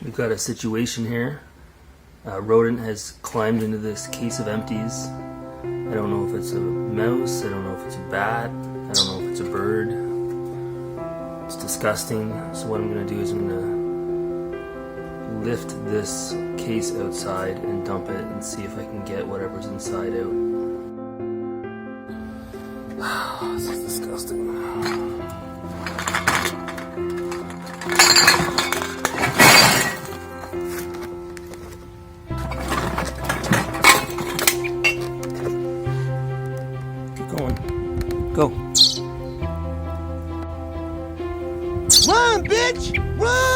We've got a situation here. A rodent has climbed into this case of empties. I don't know if it's a mouse, I don't know if it's a bat, I don't know if it's a bird. It's disgusting. So what I'm going to do is I'm going to lift this case outside and dump it and see if I can get whatever's inside out. This is disgusting. Go. Run, bitch! Run!